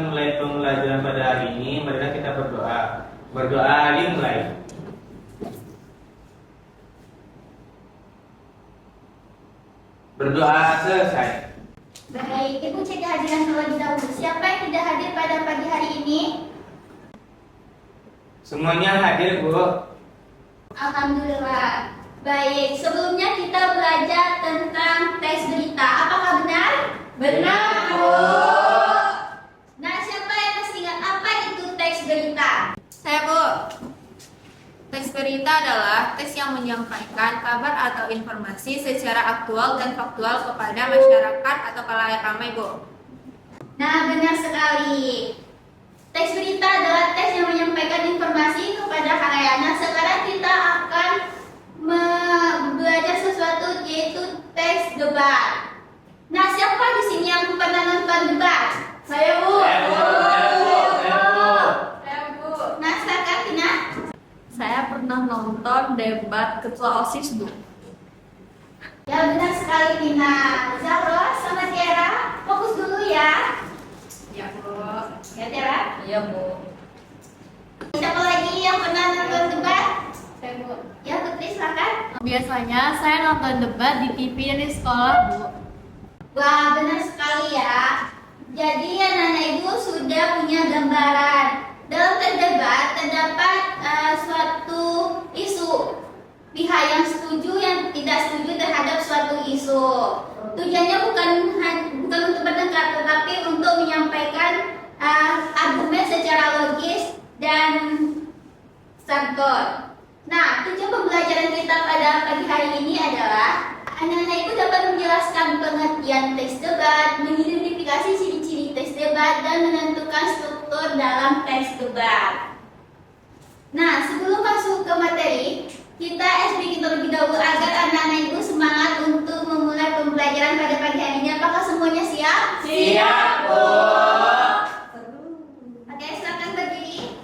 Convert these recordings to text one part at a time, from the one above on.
mulai pembelajaran pada hari ini, marilah kita berdoa. Berdoa dimulai. Berdoa selesai. Baik, Ibu cek kehadiran terlebih dahulu. Siapa yang tidak hadir pada pagi hari ini? Semuanya hadir, Bu. Alhamdulillah. Baik, sebelumnya kita belajar tentang teks berita. Apakah benar? Benar, Bu. Nah, siapa yang masih ingat apa itu teks berita? Saya, Bu. Teks berita adalah teks yang menyampaikan kabar atau informasi secara aktual dan faktual kepada masyarakat atau khalayak ramai, Bu. Nah, benar sekali. Teks berita adalah teks yang menyampaikan informasi kepada khalayak. Nah, sekarang kita akan belajar sesuatu yaitu teks debat. Nah, siapa di sini yang pernah nonton debat? Saya, Bu. Nah, silakan Tina. Saya pernah nonton debat ketua OSIS, Bu. Ya, benar sekali Tina. Zahra sama Tiara, fokus dulu ya. Iya, Bu. Ya, Tiara. Iya, Bu. Siapa lagi yang pernah nonton debat? Saya, Bu. Ya, Putri silakan. Biasanya saya nonton debat di TV dan di sekolah, Bu. Wah, benar sekali ya. Jadi anak-anak ibu sudah punya gambaran. Dalam teks debat terdapat suatu isu. Pihak yang setuju, yang tidak setuju terhadap suatu isu. Tujuannya bukan untuk bertengkar, tetapi untuk menyampaikan argumen secara logis dan santun. Nah, tujuan pembelajaran kita pada pagi hari ini adalah anak-anak itu dapat menjelaskan pengertian teks debat, mengidentifikasi ciri-ciri teks debat, dan menentukan struktur dalam teks debat. Nah, sebelum masuk ke materi, kita speaking terlebih dahulu agar anak-anak ibu semangat untuk memulai pembelajaran pada pagi hari ini. Apakah semuanya siap? Siap, Bu. Oke, silakan berdiri.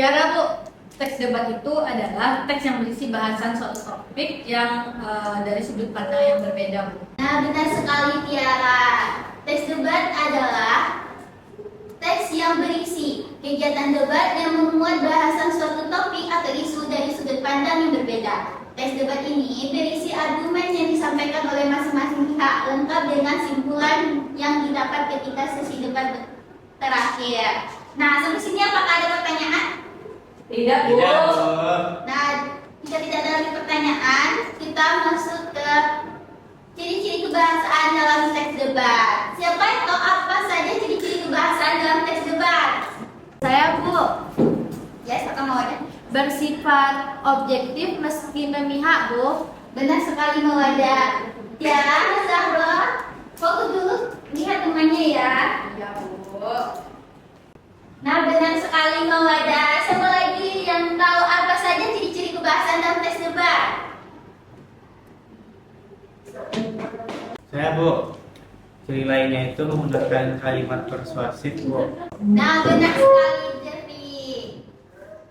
Tiara Bu, teks debat itu adalah teks yang berisi bahasan suatu topik yang dari sudut pandang yang berbeda Bu. Nah, benar sekali Tiara. Teks debat adalah teks yang berisi kegiatan debat yang memuat bahasan suatu topik atau isu dari sudut pandang yang berbeda. Teks debat ini berisi argumen yang disampaikan oleh masing-masing pihak lengkap dengan simpulan yang didapat ketika sesi debat terakhir. Nah, sampai sini apakah ada pertanyaan? Tidak Bu. Tidak, Bu. Nah, jika tidak ada lagi pertanyaan, kita masuk ke ciri-ciri kebahasaan dalam teks debat. Siapa yang tahu apa saja ciri-ciri kebahasaan dalam teks debat? Saya Bu, Yes, atau mau ada? bersifat objektif meski memihak Bu. Benar sekali Mawada. Tiara, Zahra, fokus dulu lihat temannya ya. Ya Bu. Nah, benar sekali Mawada. Siapa lagi yang tahu apa saja ciri-ciri kebahasaan dalam teks debat? Saya Bu. Ciri lainnya itu menggunakan kalimat persuasif Bu. Nah, benar sekali Jeffy.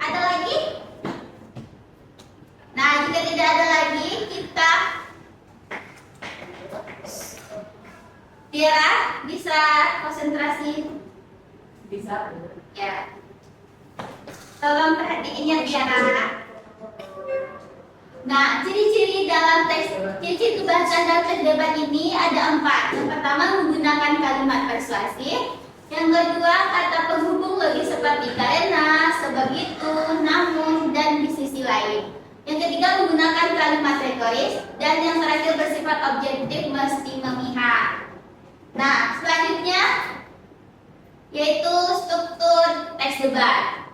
Ada lagi? Nah, jika tidak ada lagi, kita Tiara bisa konsentrasi. Bisa Bu. Ya. Tolong perhatiin ya Tiara. Nah, ciri-ciri dalam teks, ciri-ciri kebahasaan dalam teks debat ini ada 4. Yang pertama menggunakan kalimat persuasif. Yang kedua kata penghubung logis seperti karena, sebegitu, namun, dan di sisi lain. Yang ketiga menggunakan kalimat retoris. Dan yang terakhir bersifat objektif mesti memihak. Nah, selanjutnya yaitu struktur teks debat.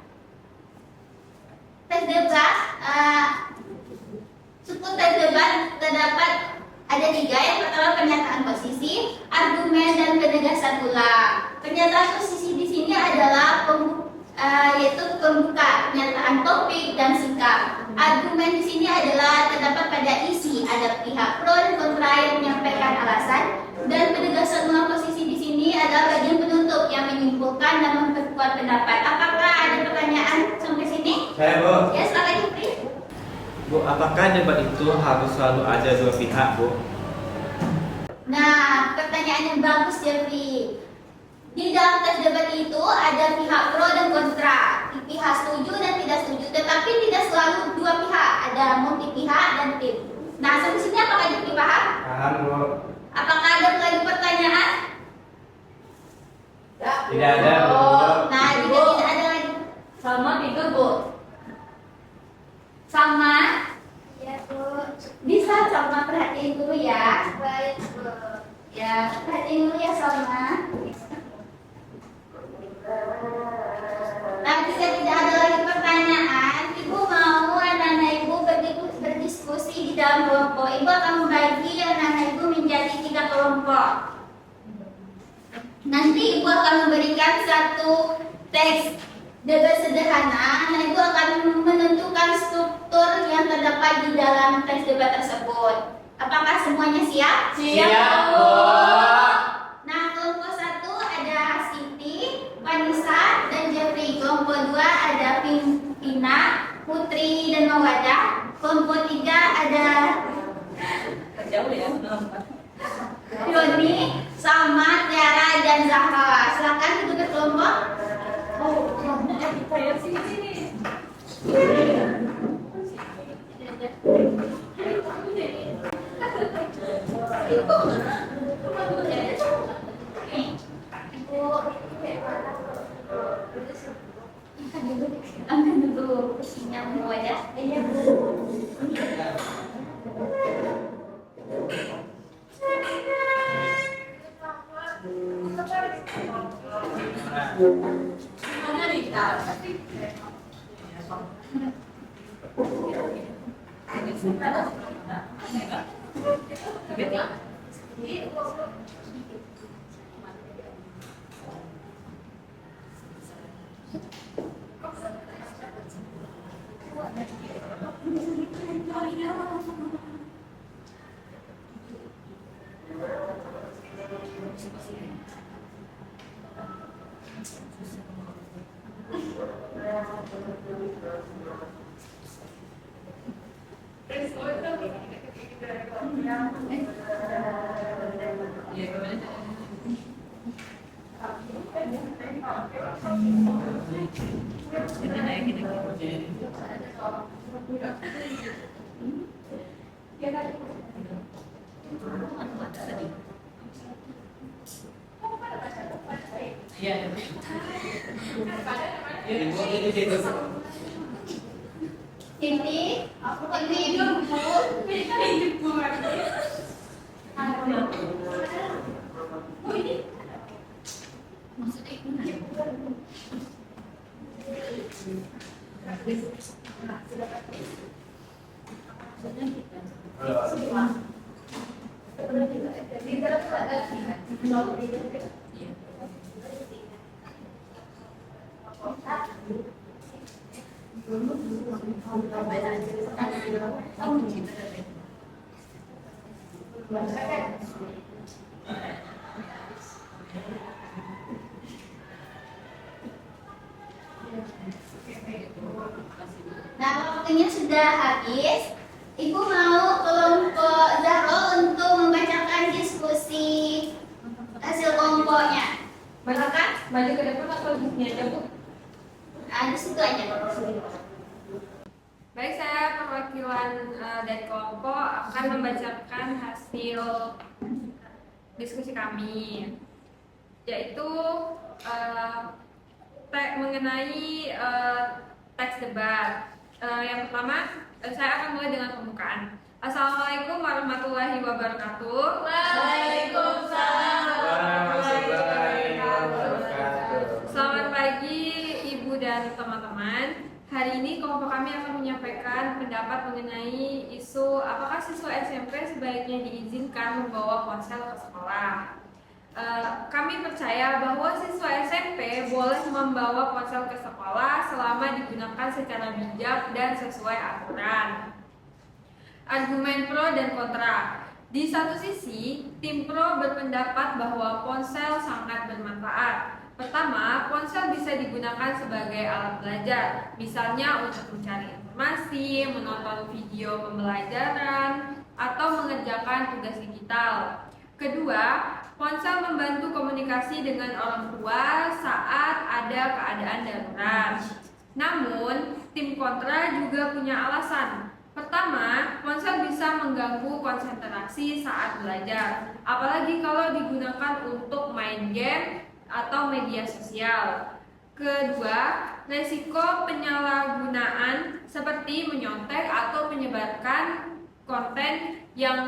Teks debat, struktur teks debat terdapat ada 3. Yang pertama pernyataan posisi, argumen, dan penegasan ulang. Pernyataan posisi di sini adalah yaitu pembuka, pernyataan topik dan sikap. Argumen di sini adalah terdapat pada isi, ada pihak pro dan kontra yang menyampaikan alasan. Dan penegasan ulang posisi di sini adalah bagian penutup yang menyimpulkan dan memperkuat pendapat. Apakah ada pertanyaan sampai sini? Saya Bu. Ya, silakan Jupri. Bu, apakah debat itu harus selalu ada dua pihak Bu? Nah, pertanyaan yang bagus Jeffrey. Di dalam tes debat itu ada pihak pro dan kontra, pihak setuju dan tidak setuju, tetapi tidak selalu dua pihak, ada multi pihak dan tim. Nah, sampai sini apakah Jeffrey paham? Paham Bu. Apakah ada lagi pertanyaan? Tidak ada Bu. Nah, jika tidak ada lagi, Sama tidur Bu. sama? Ya Bu. Bisa sama perhatiin dulu ya. Baik Bu. Ya, perhatiin dulu ya sama. Nah, jika tidak ada lagi pertanyaan, Ibu mau anak-anak Ibu berdiskusi di dalam kelompok. Ibu akan membagi anak-anak Ibu menjadi 3 kelompok. Nanti Ibu akan memberikan satu teks debat sederhana. Anak Ibu akan menentukan struktur yang terdapat di dalam teks debat tersebut. Apakah semuanya siap? Siap Bu. Nah, kelompok 1 ada Siti, Vanessa, dan Jeffrey. Kelompok 2 ada Pina, Putri, dan Mawada. Kelompok 3 ada Jauh ya. Yoni, sama Tiara, dan Zahra. Silakan duduk ke kelompok. Saya sini. Angkat dulu kursinya Mawada. Iya Bu. Mana Rita? Sini, ibu. Nah, waktunya sudah habis. Ibu mau kelompok Zahro untuk membacakan diskusi hasil kelompoknya. Silakan maju ke depan atau di sini aja, Bu? Di situ aja. Baik, saya perwakilan dari kelompok akan membacakan hasil diskusi kami, yaitu mengenai teks debat. Yang pertama, saya akan mulai dengan pembukaan. Assalamualaikum warahmatullahi wabarakatuh. Waalaikumsalam warahmatullahi wabarakatuh. Selamat pagi Ibu dan teman-teman. Hari ini kelompok kami akan menyampaikan pendapat mengenai isu apakah siswa SMP sebaiknya diizinkan membawa ponsel ke sekolah. Kami percaya bahwa siswa SMP boleh membawa ponsel ke sekolah selama digunakan secara bijak dan sesuai aturan. Argumen pro dan kontra. Di satu sisi, tim pro berpendapat bahwa ponsel sangat bermanfaat. Pertama, ponsel bisa digunakan sebagai alat belajar, misalnya untuk mencari informasi, menonton video pembelajaran, atau mengerjakan tugas digital. Kedua, ponsel membantu komunikasi dengan orang tua saat ada keadaan darurat. Namun, tim kontra juga punya alasan. Pertama, ponsel bisa mengganggu konsentrasi saat belajar, apalagi kalau digunakan untuk main game atau media sosial. Kedua, resiko penyalahgunaan seperti menyontek atau menyebarkan konten yang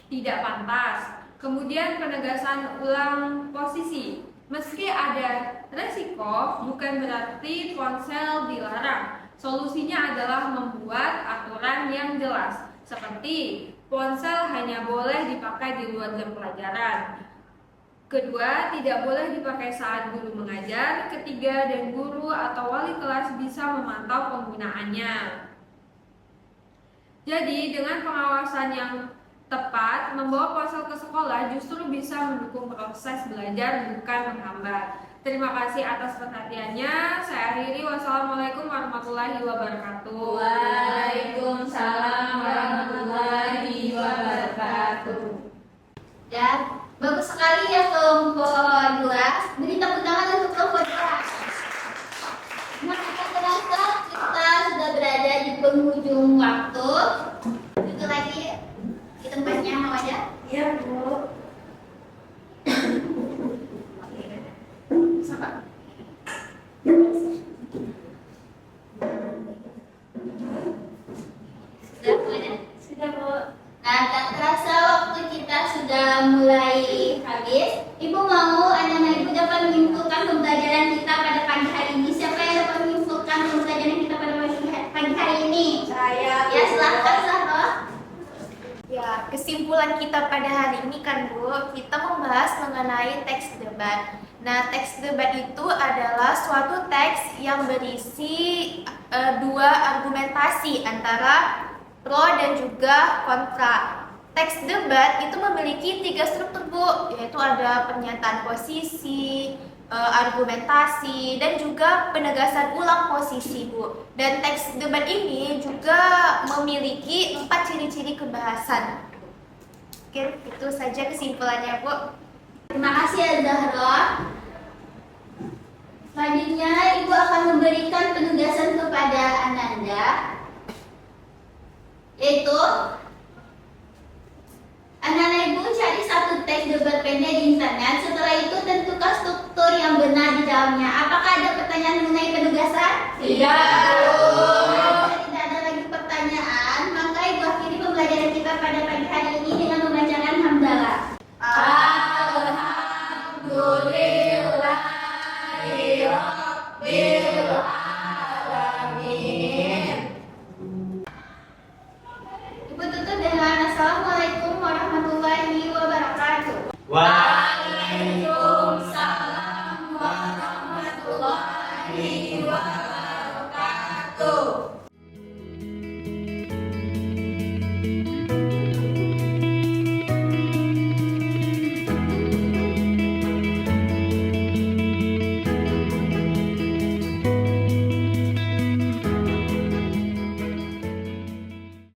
tidak pantas. Kemudian penegasan ulang posisi. Meski ada resiko, bukan berarti ponsel dilarang. Solusinya adalah membuat aturan yang jelas, seperti ponsel hanya boleh dipakai di luar jam pelajaran. Kedua, tidak boleh dipakai saat guru mengajar. Ketiga, dan guru atau wali kelas bisa memantau penggunaannya. Jadi, dengan pengawasan yang tepat, membawa ponsel ke sekolah justru bisa mendukung proses belajar, bukan menghambat. Terima kasih atas perhatiannya. Saya akhiri. Wassalamualaikum warahmatullahi wabarakatuh. Waalaikumsalam warahmatullahi wabarakatuh. Dan bagus sekali ya kelompok 2. Beri tepuk tangan untuk kelompok 2. Nah, kita terasa kita sudah berada di penghujung waktu. Duduk lagi di tempatnya, mau aja? Iya, Bu. Sama. Sudah, Bu ada? Sudah, Bu. Nah, tak terasa waktu kita sudah mulai habis. Ibu mau anak-anak ibu dapat menyimpulkan pembelajaran kita pada pagi hari ini. Siapa yang dapat menyimpulkan pembelajaran kita pada pagi hari ini? Saya. Ya, silahkan Zahro. Ya, kesimpulan kita pada hari ini kan Bu, kita membahas mengenai teks debat. Nah, teks debat itu adalah suatu teks yang berisi dua argumentasi antara pro dan juga kontra. Teks debat itu memiliki 3 struktur Bu, yaitu ada pernyataan posisi, argumentasi, dan juga penegasan ulang posisi, Bu. Dan teks debat ini juga memiliki 4 ciri-ciri kebahasan. Oke, itu saja kesimpulannya, Bu. Terima kasih Zahra. Selanjutnya Ibu akan memberikan penugasan kepada Ananda, yaitu Ananda Ibu cari satu teks debat pendek di internet. Setelah itu tentukan struktur yang benar di dalamnya. Apakah ada pertanyaan mengenai penugasan? Tidak.